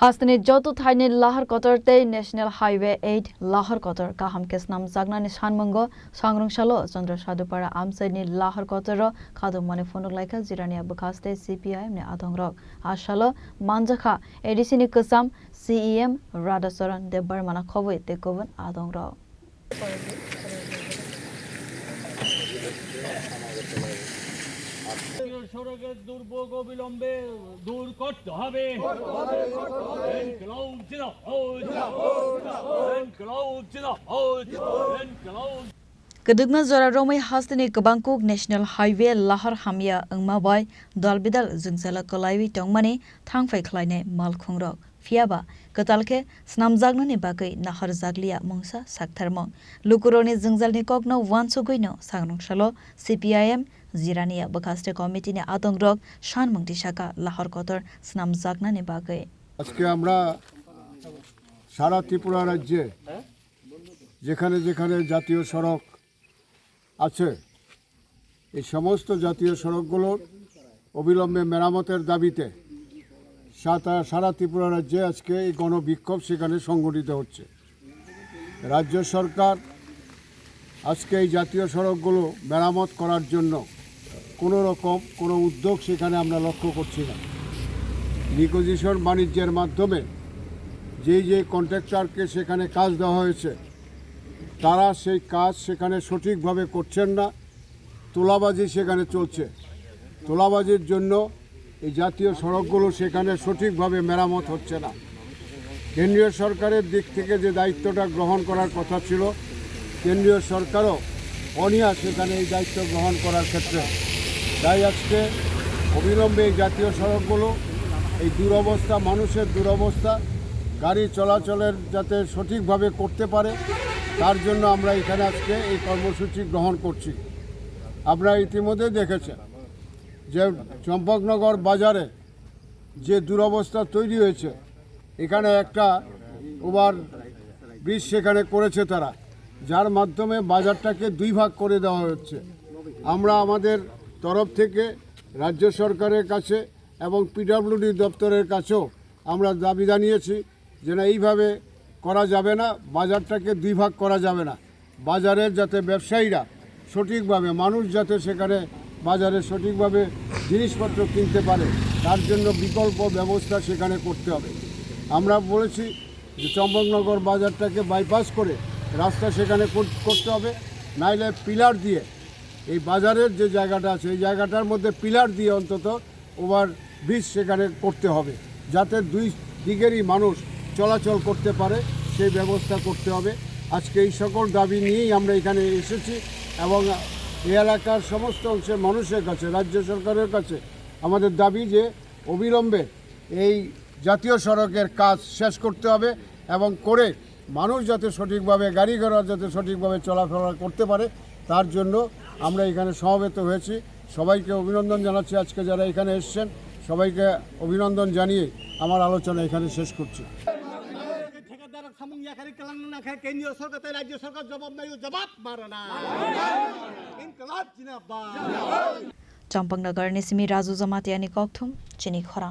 Hastani jotu thaini lahar kotorte National Highway 8 lahar kotor kaham kesnam zagnani shanmungo sangrungsalo Chandra Sadupara amsaini lahar kotoro khadu mane phonok laika jirania bukaste CPIM ne adongrok ashalo manjakha edisini kusam CEM Radasaran Debar mana khoboi tekoban adongrok সড়কের দুর্ভোগ অবিলম্বে দূর করতে হবে Kedugna zora romai hastani kabangkuk National Highway lahar hamya angma boy dalbidal jungsala kolaiwi tongmani thangfai khlaine malkhungrok fiaba katalke snamjagnani bagai nahar jaglia mungsa saktharmong lukuroni jungjalni kokno wansugoino sangrungsalo CPIM Zirania Bakaste Committee ne Adongrok Shan Mungti Shaka Lahar Kotor Snam Zagnani Bagai আজকে আমরা সারা ত্রিপুরা রাজ্যে যেখানে যেখানে জাতীয় সড়ক আছে এই সমস্ত জাতীয় সড়কগুলোর অবিলম্বে মেরামতের দাবিতে সারা ত্রিপুরা রাজ্যে আজকে এই গণবিক্ষোভ সেখানে সংগঠিত হচ্ছে রাজ্য সরকার আজকে এই জাতীয় সড়কগুলো মেরামত করার জন্য কোনো রকম কোনো উদ্যোগ সেখানে আমরা লক্ষ্য করছি না নিগোজিয়েশন বাণিজ্যের মাধ্যমে যে কন্ট্রাক্টরকে সেখানে কাজ দেওয়া হয়েছে তারা সেই কাজ সেখানে সঠিকভাবে করছেন না তোলাবাজি সেখানে চলছে তোলাবাজির জন্য এই জাতীয় সড়কগুলো সেখানে সঠিকভাবে মেরামত হচ্ছে না কেন্দ্রীয় সরকারের দিক থেকে যে দায়িত্বটা গ্রহণ করার কথা ছিল কেন্দ্রীয় সরকারও অনীহা সেখানে এই দায়িত্ব গ্রহণ করার ক্ষেত্রে তাই আজকে অবিলম্বে এই জাতীয় সড়কগুলো এই দুরবস্থা মানুষের দুরবস্থা গাড়ি চলাচলের যাতে সঠিকভাবে করতে পারে তার জন্য আমরা এখানে আজকে এই কর্মসূচি গ্রহণ করছি আপনারা ইতিমধ্যে দেখেছেন যে চম্পকনগর বাজারে যে দুরবস্থা তৈরি হয়েছে এখানে একটা ওভার ব্রিজ সেখানে করেছে তারা যার মাধ্যমে বাজারটাকে দুই ভাগ করে দেওয়া হচ্ছে আমরা আমাদের তরফ থেকে রাজ্য সরকারের কাছে এবং পিডব্লিউডি দপ্তরের কাছেও আমরা দাবি জানিয়েছি যে না এইভাবে করা যাবে না বাজারটাকে দুই ভাগ করা যাবে না বাজারের যাতে ব্যবসায়ীরা সঠিকভাবে মানুষ যাতে সেখানে বাজারে সঠিকভাবে জিনিসপত্র কিনতে পারে তার জন্য বিকল্প ব্যবস্থা সেখানে করতে হবে আমরা বলেছি যে চম্পকনগর বাজারটাকে বাইপাস করে রাস্তা সেখানে করতে হবে নাইলে পিলার দিয়ে এই বাজারের যে জায়গাটা আছে এই জায়গাটার মধ্যে পিলার দিয়ে অন্তত ওভার ব্রিজ সেখানে করতে হবে যাতে দুই দিকেরই মানুষ চলাচল করতে পারে সেই ব্যবস্থা করতে হবে আজকে এই সকল দাবি নিয়েই আমরা এখানে এসেছি এবং এই এলাকার সমস্ত অংশের মানুষের কাছে রাজ্য সরকারের কাছে আমাদের দাবি যে অবিলম্বে এই জাতীয় সড়কের কাজ শেষ করতে হবে এবং করে মানুষ যাতে সঠিকভাবে গাড়ি ঘোড়া যাতে সঠিকভাবে চলাফেরা করতে পারে তার জন্য আমরা এখানে সমবেত হয়েছি সবাইকে অভিনন্দন জানাচ্ছি আজকে যারা এখানে এসেছেন সবাইকে অভিনন্দন জানিয়ে আমার আলোচনা এখানে শেষ করছি Champangnagar Nisimi Razu Zamatiani Kokthum Chini Khora